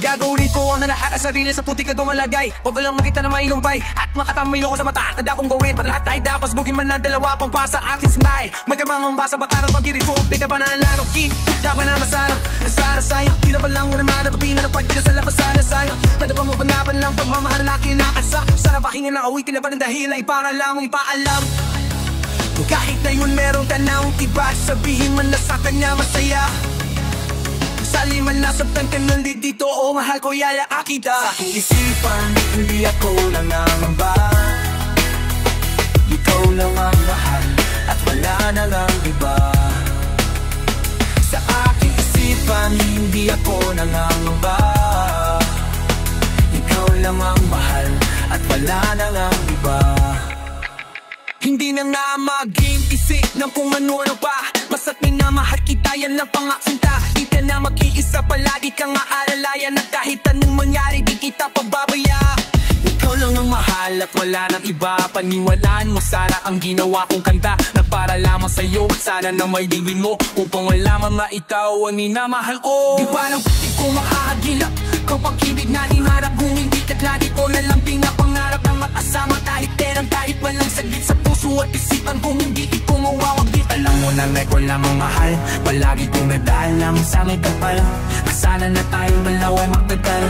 Gagawin ko ang lahat at sarili sa puti ka dumalagay. Huwag lang makita na mailumpay at makatamay ko sa mata. Tanda kong gawin para lahat ay dapat bugin man na dalawa pang pasa aking smile. Magkamang basa baka ng pag-irito. Di ka pa na nalaro kin, dapat na masarap. Nasara sa'yo, di na ba lang mo naman. Napapina na pagkita sa lapasan na sa'yo. Pwede pa mo panapan lang pagmamahal na kinakasa. Sana pakinggan na awitin na pa ng dahilan ay para lamang ipaalam. Kahit na yun meron ka na ang tiba, sabihin man na sa kanya masaya. sakali man nasabtan ka nandito, o mahal ko yaya kita. Sa aking isipan, hindi ako nangangamba. Ikaw lang ang mahal at wala na lang iba. Sa aking isipan, hindi ako nangangamba. Ikaw lang ang mahal at wala na lang iba. Hindi na nga mag-iisip ng kung ano-ano pa. Basta't minamahal kita, yan lang pangaksinta. Di ka na mag-iisa, palagi kang aalalayan. At kahit anong mangyari, di kita pababaya. Ikaw lang ang mahal at wala nang iba. Paniwalaan mo sana ang ginawa kong kanta, na para lamang sa'yo, sana na may diwin mo, upang malaman na ikaw ang minamahal ko. Di ba lang di ko makahagilap kapag ibig na hinarap, kung hindi ka't lagi ko na lang pinapangarap na makasama kahit terang, kahit walang saglit sa puso at isipan, kung hindi ikaw mawawaglit. Alam mo na may ko lamang mahal, palagi kong nadahal lamang sa may kapal. Sana na tayong dalawa ay magtagal,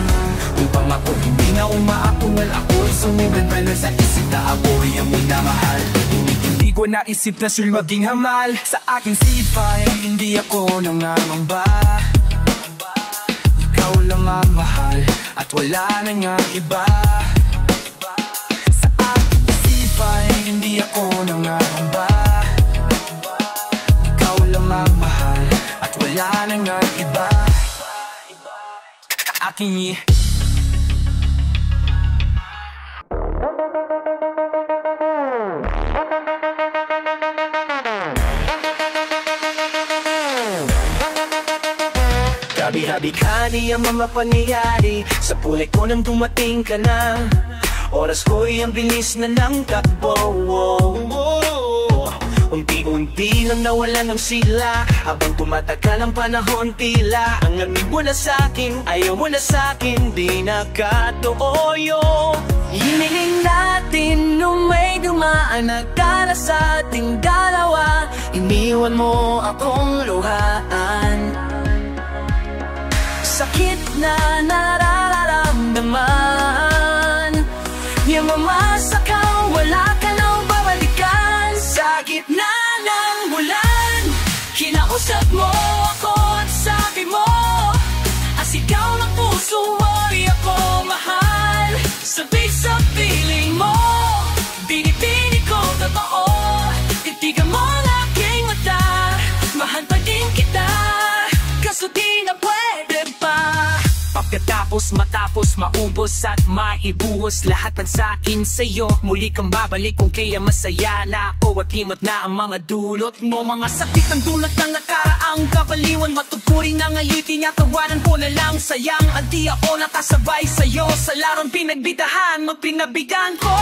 upang ako hindi na umaapungal. Ako'y sumibad pa lang sa isip na ako'y ang minamahal. Hindi ko naisip na siya'y maging hamal. Sa aking sipay, hindi ako nangangamba. Ikaw lang ang mahal at wala na nga iba. Sa aking sipay, hindi ako nangangamba. Ikaw lang ang mahal at wala na nga iba. Aking Habi-habi ka niyang mga pangyayari, sa buhay ko nang dumating ka na. Oras ko'y ang bilis na ng takbo. Unti-unti lang nawalan ng sila, habang tumatagal ang panahon tila ang amig mo na sa'kin, ayaw mo na sa'kin, di nakatooyo. Hiniling natin nung may dumaan na kala sa ating dalawa, iniwan mo akong luhaan. Sakit na nararamdaman, yung mamasakaw, wala ka nang babalikan. Sa gitna ng bulan, kinausap mo ako at sabi mo, asigaw ng puso mo'y ako mahal. Sabik sa piling mo, binibini ko totoo, titigan mo ang aking mata, mahal pa din kita, kaso di na pwede pa. Pagkatapos matapos maubos at maibuhos lahat ng sakin sa'yo, muli kang babalik kung kaya masaya na ako at himot na ang mga dulot mo. Mga sakit ng dulot ng nakaraang kabaliwan, matuturing na ngayon tinatawanan ko na lang. Sayang at di ako nakasabay sa'yo sa larong pinagbidahan, magpinabigan ko.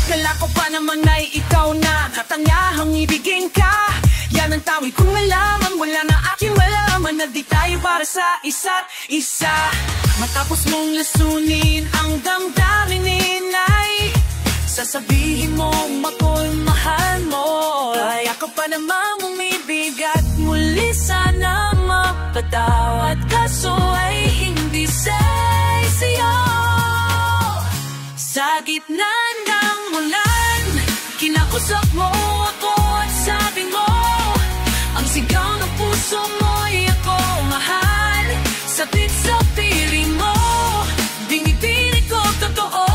Kala ko pa naman ay ikaw na katangahang ibigin ka. Yan ang tawid kong malaman, wala na aking malaman na di tayo para sa isa't isa. Matapos mong lasunin ang damdamin ay sasabihin mo ako'y mahal mo. Kaya ka pa namang umibig at muli sana mapatawad, kaso ay hindi sa'yo. Sa gitna ng ulan, kinakusap mo ako at sabi mo, ang sigaw ng puso mo'y ako mahal. Sabit sa piling mo, binibini ko totoo,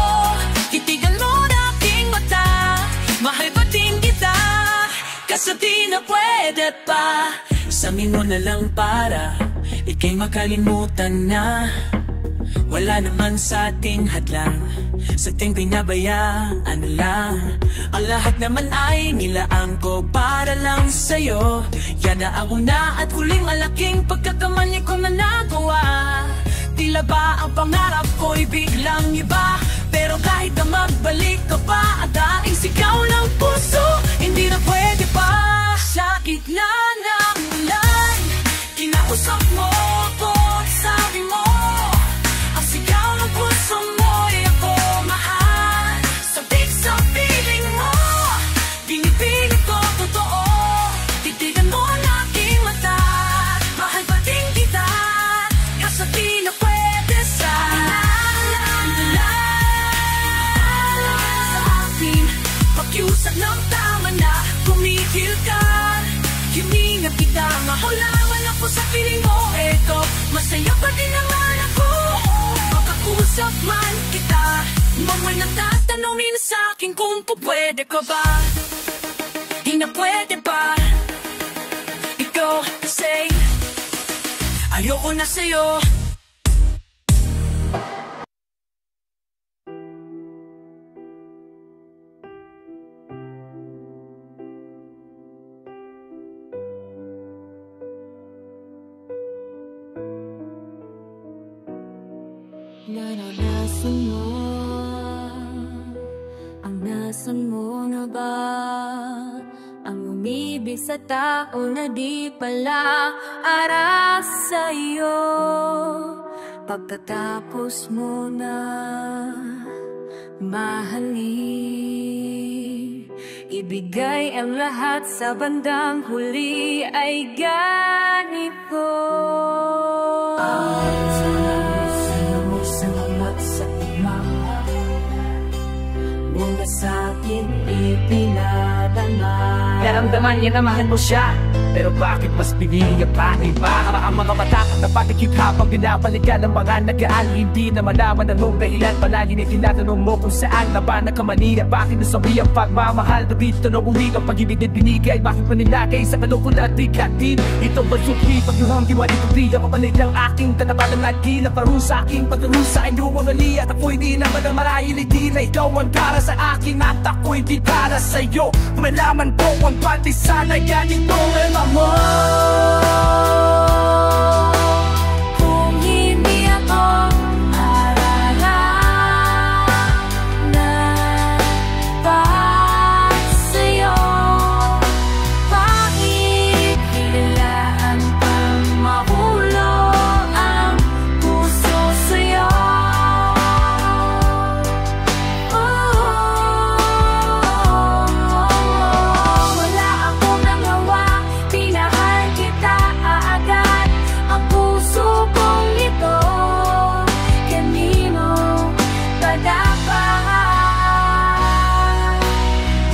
titigan mo na aking mata, mahal pa din kita, kaso di na pwede pa. Samin mo na lang para ika'y makalimutan na, wala naman sa ating hadlang, sa ating pinabayaan lang. Ang lahat naman ay nilaan ko para lang sa'yo. Yan na ang una at huling malaking pagkakamali ko na nagawa. Tila ba ang pangarap ko'y biglang iba, pero kahit na magbalik ka pa, ang daing sigaw ng puso, hindi na pwede pa. Sa gitna ng ulan, kinausap mo ako at sabi mo, ang sigaw ng puso mo'y ako mahal. Sabik sa piling mo, binibili ko totoo, titigan mo ang aking mata, mahal pa din kita, kaso di na pwede sa akin. Pakiusap ng tama na kumikil ka, hininga kita, mahulaman ako sa piling mo, eto nagtatanungin sa akin kung pwede ka ba. Di na pwede ba? Ikaw kasi ayoko na sa'yo. Naranasan mo, ang nasan mo na ba? Ang umibig sa tao na di pala para sa'yo. Pagkatapos mo na mahalin, ibigay ang lahat sa bandang huli ay ganito. Salamat sa mula sa'kin ipinadama. Naramdaman niya na mahal mo siya, pero bakit mas pinili ka pa ng iba? Ang mga matakat na patikip habang binabalikan ng mga nagaan. Hindi na malaman anong dahilan, palagi na tinatanong mo kung saan na ba nagkamali. Bakit nasabi ang pagmamahal na dito na uwi ang pag-ibig na binigay? Bakit manilagay sa kalukulan at ikatin? Ito ba suki pagluhang di malituloy? Ang kapalit ng aking tanapalan na di na parusa aking pagkarusa. Ay lumamali at ako'y di naman ang marahil. Hindi na ikaw ang para sa akin at ako'y di para sa'yo. Malaman ko ang pati sana ganito ang mo. Kung hindi ako arala na para sa'yo, bakit kailangan pang mahulog ang puso sa'yo? Wala akong nagawa, pinahal kita agad. Ang puso kong ito, kanino ba dapat?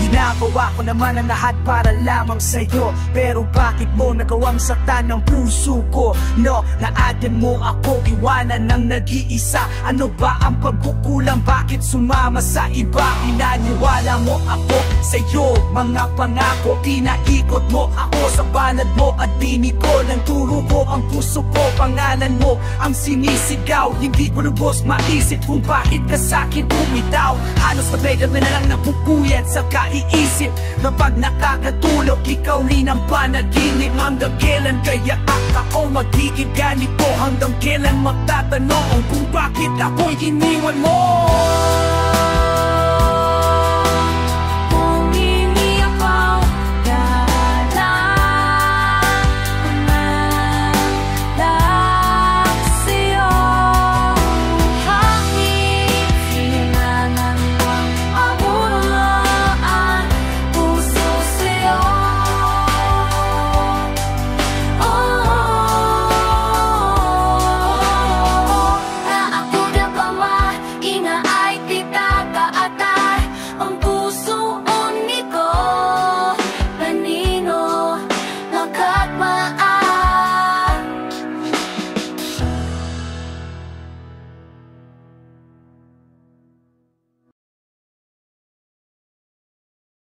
Ginagawa ko naman ang lahat para lamang sa'yo, pero bakit mo nagawang saktan ng puso ko? No, naadyan mo ako, iwanan ng nag-iisa. Ano ba ang pagkukulang? Bakit sumama sa iba? Inaniwala mo ako sa'yo, mga pangako. Tinaikot mo ako sa banad mo at tinig ko ng turo ko ang puso ko. Pangalan mo ang sinisigaw, hindi ko lubos maisip kung bakit ka sa'kin bumitaw. Halos matagal na lang napupuyat sa kaiisip na pag nakakatulog, ikaw rin ang panaginip. Hanggang kailan kaya ako magiging ganito? Hanggang kailan magtatanong kung bakit ako'y iniwan mo?